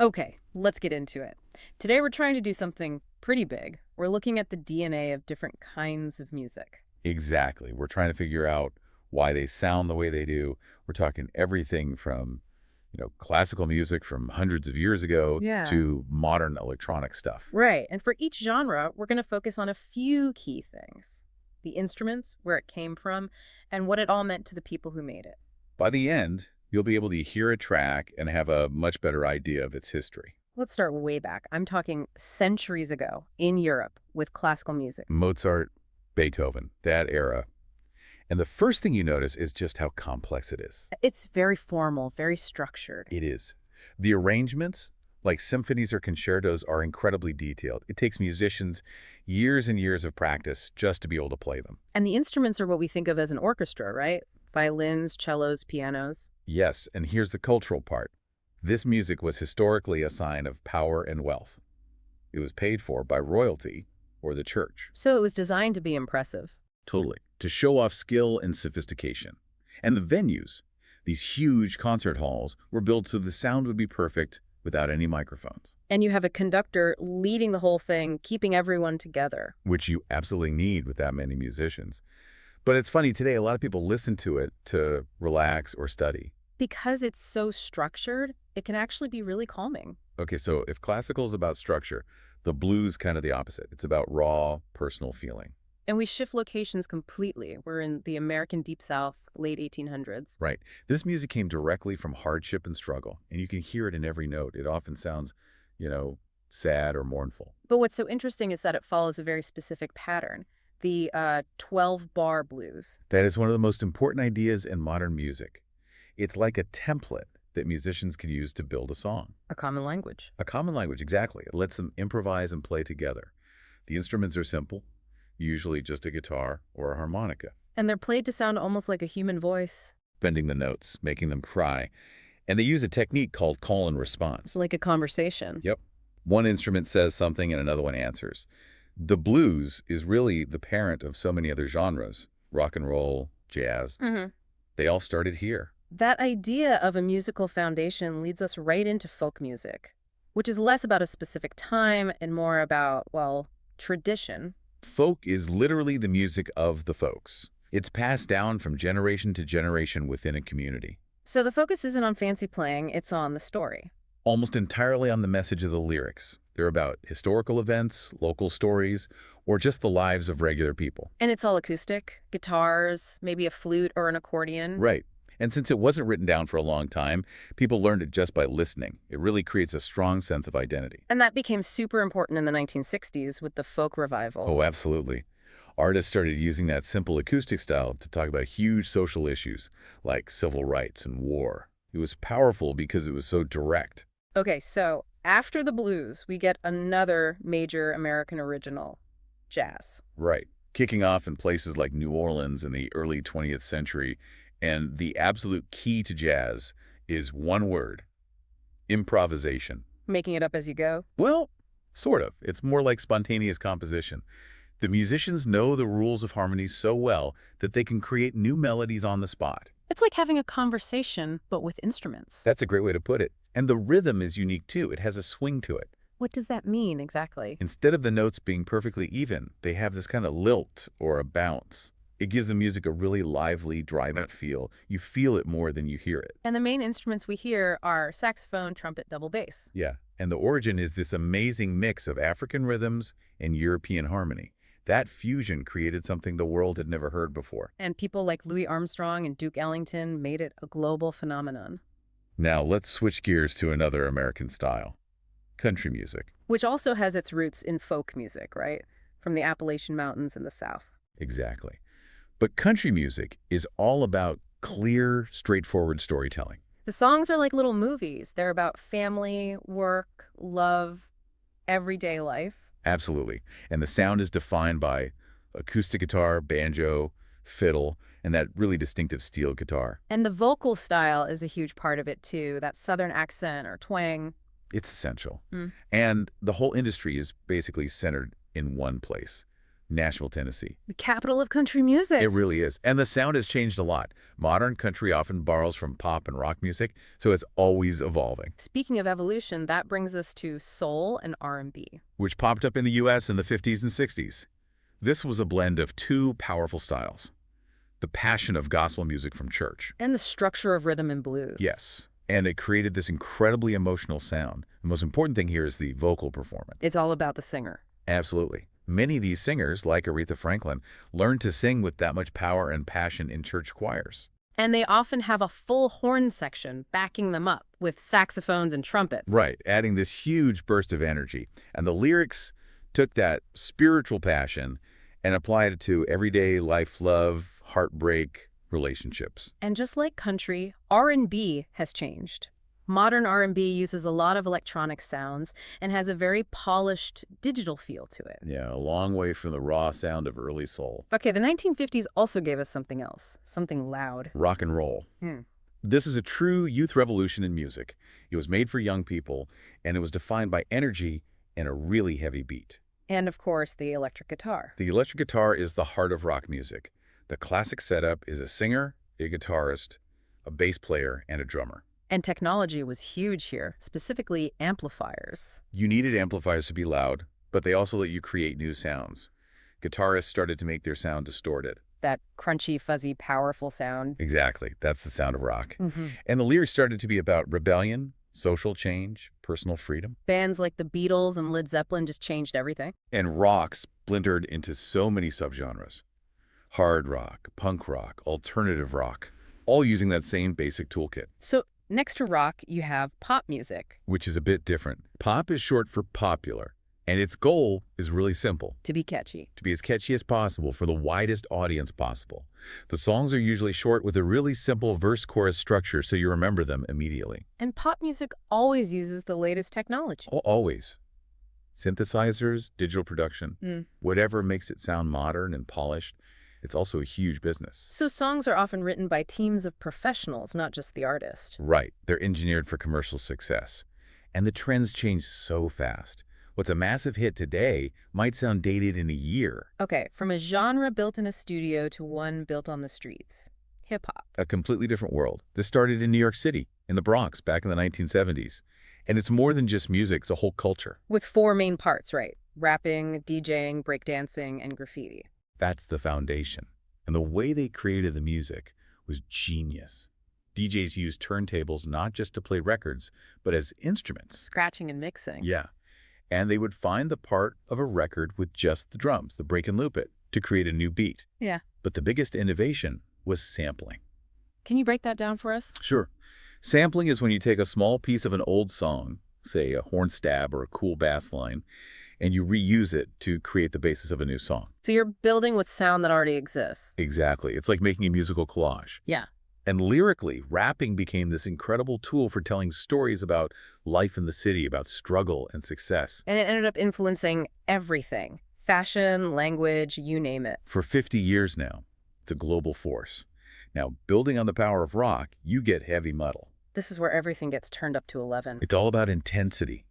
Okay, let's get into it. Today we're trying to do something pretty big. We're looking at the DNA of different kinds of music. Exactly. We're trying to figure out why they sound the way they do. We're talking everything from, classical music from hundreds of years ago Yeah. to modern electronic stuff. Right, and for each genre, we're going to focus on a few key things. The instruments, where it came from, and what it all meant to the people who made it. By the end, you'll be able to hear a track and have a much better idea of its history. Let's start way back. I'm talking centuries ago in Europe with classical music. Mozart, Beethoven, that era. And the first thing you notice is just how complex it is. It's very formal, very structured. It is. The arrangements, like symphonies or concertos, are incredibly detailed. It takes musicians years and years of practice just to be able to play them. And the instruments are what we think of as an orchestra, right? Violins, cellos, pianos. Yes, and here's the cultural part. This music was historically a sign of power and wealth. It was paid for by royalty or the church. So it was designed to be impressive. Totally. To show off skill and sophistication. And the venues, these huge concert halls, were built so the sound would be perfect without any microphones. And you have a conductor leading the whole thing, keeping everyone together. Which you absolutely need with that many musicians. But it's funny, today a lot of people listen to it to relax or study. Because it's so structured, it can actually be really calming. Okay, so if classical is about structure, the blues kind of the opposite. It's about raw, personal feeling. And we shift locations completely. We're in the American Deep South, late 1800s. Right. This music came directly from hardship and struggle, and you can hear it in every note. It often sounds, sad or mournful. But what's so interesting is that it follows a very specific pattern, the 12-bar blues. That is one of the most important ideas in modern music. It's like a template that musicians can use to build a song. A common language. A common language, exactly. It lets them improvise and play together. The instruments are simple, usually just a guitar or a harmonica. And they're played to sound almost like a human voice. Bending the notes, making them cry. And they use a technique called call and response. Like a conversation. Yep. One instrument says something and another one answers. The blues is really the parent of so many other genres. Rock and roll, jazz. They all started here. That idea of a musical foundation leads us right into folk music, which is less about a specific time and more about, well, tradition. Folk is literally the music of the folks. It's passed down from generation to generation within a community. So the focus isn't on fancy playing, it's on the story. Almost entirely on the message of the lyrics. They're about historical events, local stories, or just the lives of regular people. And it's all acoustic, guitars, maybe a flute or an accordion. Right. And since it wasn't written down for a long time, people learned it just by listening. It really creates a strong sense of identity. And that became super important in the 1960s with the folk revival. Oh, absolutely. Artists started using that simple acoustic style to talk about huge social issues like civil rights and war. It was powerful because it was so direct. Okay, so after the blues, we get another major American original, jazz. Right. Kicking off in places like New Orleans in the early 20th century. And the absolute key to jazz is one word: improvisation. Making it up as you go? Well, sort of. It's more like spontaneous composition. The musicians know the rules of harmony so well that they can create new melodies on the spot. It's like having a conversation, but with instruments. That's a great way to put it. And the rhythm is unique too. It has a swing to it. What does that mean exactly? Instead of the notes being perfectly even, they have this kind of lilt or a bounce. It gives the music a really lively, drive-out feel. You feel it more than you hear it. And the main instruments we hear are saxophone, trumpet, double bass. Yeah, and the origin is this amazing mix of African rhythms and European harmony. That fusion created something the world had never heard before. And people like Louis Armstrong and Duke Ellington made it a global phenomenon. Now, let's switch gears to another American style: country music. Which also has its roots in folk music, right? From the Appalachian Mountains in the South. Exactly. But country music is all about clear, straightforward storytelling. The songs are like little movies. They're about family, work, love, everyday life. Absolutely. And the sound is defined by acoustic guitar, banjo, fiddle, and that really distinctive steel guitar. And the vocal style is a huge part of it too, that southern accent or twang. It's essential. And the whole industry is basically centered in one place: Nashville, Tennessee. The capital of country music. It really is. And the sound has changed a lot. Modern country often borrows from pop and rock music, so it's always evolving. Speaking of evolution, that brings us to soul and R&B. Which popped up in the U.S. in the 50s and 60s. This was a blend of two powerful styles. The passion of gospel music from church. And the structure of rhythm and blues. Yes. And it created this incredibly emotional sound. The most important thing here is the vocal performance. It's all about the singer. Absolutely. Many of these singers, like Aretha Franklin, learned to sing with that much power and passion in church choirs. And they often have a full horn section backing them up with saxophones and trumpets. Right, adding this huge burst of energy. And the lyrics took that spiritual passion and applied it to everyday life, love, heartbreak, relationships. And just like country, R&B has changed. Modern R&B uses a lot of electronic sounds and has a very polished digital feel to it. Yeah, a long way from the raw sound of early soul. Okay, the 1950s also gave us something else, something loud. Rock and roll. This is a true youth revolution in music. It was made for young people, and it was defined by energy and a really heavy beat. And of course, the electric guitar. The electric guitar is the heart of rock music. The classic setup is a singer, a guitarist, a bass player, and a drummer. And technology was huge here, specifically amplifiers. You needed amplifiers to be loud, but they also let you create new sounds. Guitarists started to make their sound distorted. That crunchy, fuzzy, powerful sound. Exactly. That's the sound of rock. And the lyrics started to be about rebellion, social change, personal freedom. Bands like the Beatles and Led Zeppelin just changed everything. And rock splintered into so many subgenres. Hard rock, punk rock, alternative rock, all using that same basic toolkit. So next to rock, you have pop music. Which is a bit different. Pop is short for popular, and its goal is really simple. To be catchy. To be as catchy as possible for the widest audience possible. The songs are usually short with a really simple verse-chorus structure so you remember them immediately. And pop music always uses the latest technology. Always. Synthesizers, digital production, whatever makes it sound modern and polished. It's also a huge business. So songs are often written by teams of professionals, not just the artist. Right. They're engineered for commercial success. And the trends change so fast. What's a massive hit today might sound dated in a year. Okay, from a genre built in a studio to one built on the streets. Hip-hop. A completely different world. This started in New York City, in the Bronx, back in the 1970s. And it's more than just music, it's a whole culture. With four main parts, right? Rapping, DJing, breakdancing, and graffiti. That's the foundation. And the way they created the music was genius. DJs used turntables not just to play records, but as instruments. Scratching and mixing. Yeah. And they would find the part of a record with just the drums, the break and loop it, to create a new beat. Yeah. But the biggest innovation was sampling. Can you break that down for us? Sure. Sampling is when you take a small piece of an old song, say a horn stab or a cool bass line, and you reuse it to create the basis of a new song. So you're building with sound that already exists. Exactly. It's like making a musical collage. Yeah. And lyrically, rapping became this incredible tool for telling stories about life in the city, about struggle and success. And it ended up influencing everything. Fashion, language, you name it. For 50 years now, it's a global force. Now, building on the power of rock, you get heavy metal. This is where everything gets turned up to 11. It's all about intensity.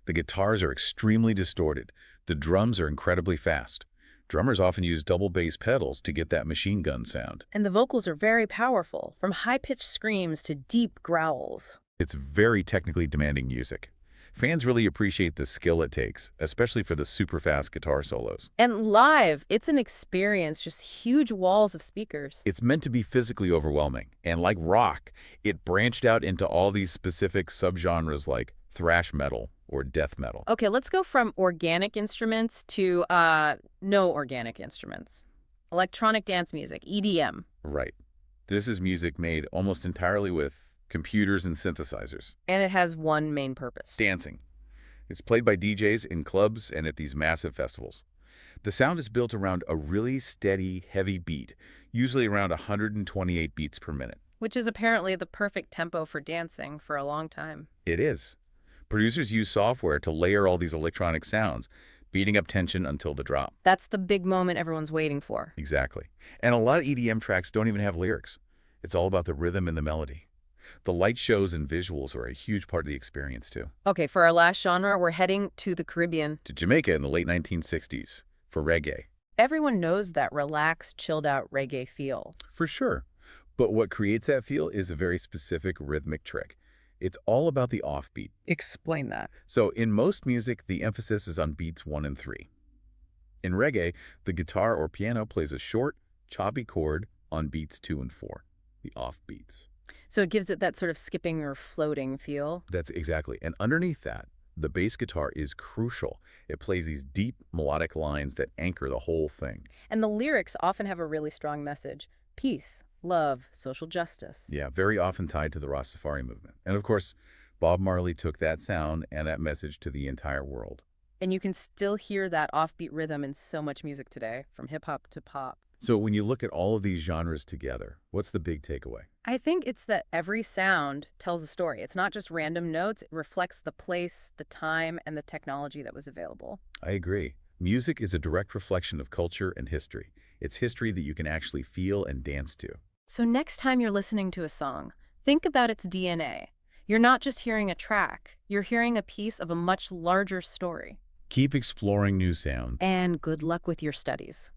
The guitars are extremely distorted. The drums are incredibly fast. Drummers often use double bass pedals to get that machine gun sound. And the vocals are very powerful, from high-pitched screams to deep growls. It's very technically demanding music. Fans really appreciate the skill it takes, especially for the super fast guitar solos. And live, it's an experience, just huge walls of speakers. It's meant to be physically overwhelming. And like rock, it branched out into all these specific subgenres like thrash metal or death metal. Okay, let's go from organic instruments to no organic instruments. Electronic dance music, EDM. Right. This is music made almost entirely with computers and synthesizers. And it has one main purpose. Dancing. It's played by DJs in clubs and at these massive festivals. The sound is built around a really steady, heavy beat, usually around 128 beats per minute. Which is apparently the perfect tempo for dancing for a long time. It is. Producers use software to layer all these electronic sounds, beating up tension until the drop. That's the big moment everyone's waiting for. Exactly. And a lot of EDM tracks don't even have lyrics. It's all about the rhythm and the melody. The light shows and visuals are a huge part of the experience, too. Okay, for our last genre, we're heading to the Caribbean. To Jamaica in the late 1960s for reggae. everyone knows that relaxed, chilled-out reggae feel. For sure. But what creates that feel is a very specific rhythmic trick. It's all about the offbeat. Explain that. So in most music, the emphasis is on beats 1 and 3. In reggae, the guitar or piano plays a short, choppy chord on beats 2 and 4, the offbeats. So it gives it that sort of skipping or floating feel. That's exactly. And underneath that, the bass guitar is crucial. It plays these deep melodic lines that anchor the whole thing. And the lyrics often have a really strong message. Peace, love, social justice. Yeah, very often tied to the Rastafari movement. And of course, Bob Marley took that sound and that message to the entire world. And you can still hear that offbeat rhythm in so much music today, from hip-hop to pop. So when you look at all of these genres together, what's the big takeaway? I think it's that every sound tells a story. It's not just random notes. It reflects the place, the time, and the technology that was available. I agree. Music is a direct reflection of culture and history. It's history that you can actually feel and dance to. So next time you're listening to a song, think about its DNA. You're not just hearing a track. You're hearing a piece of a much larger story. Keep exploring new sound. And good luck with your studies.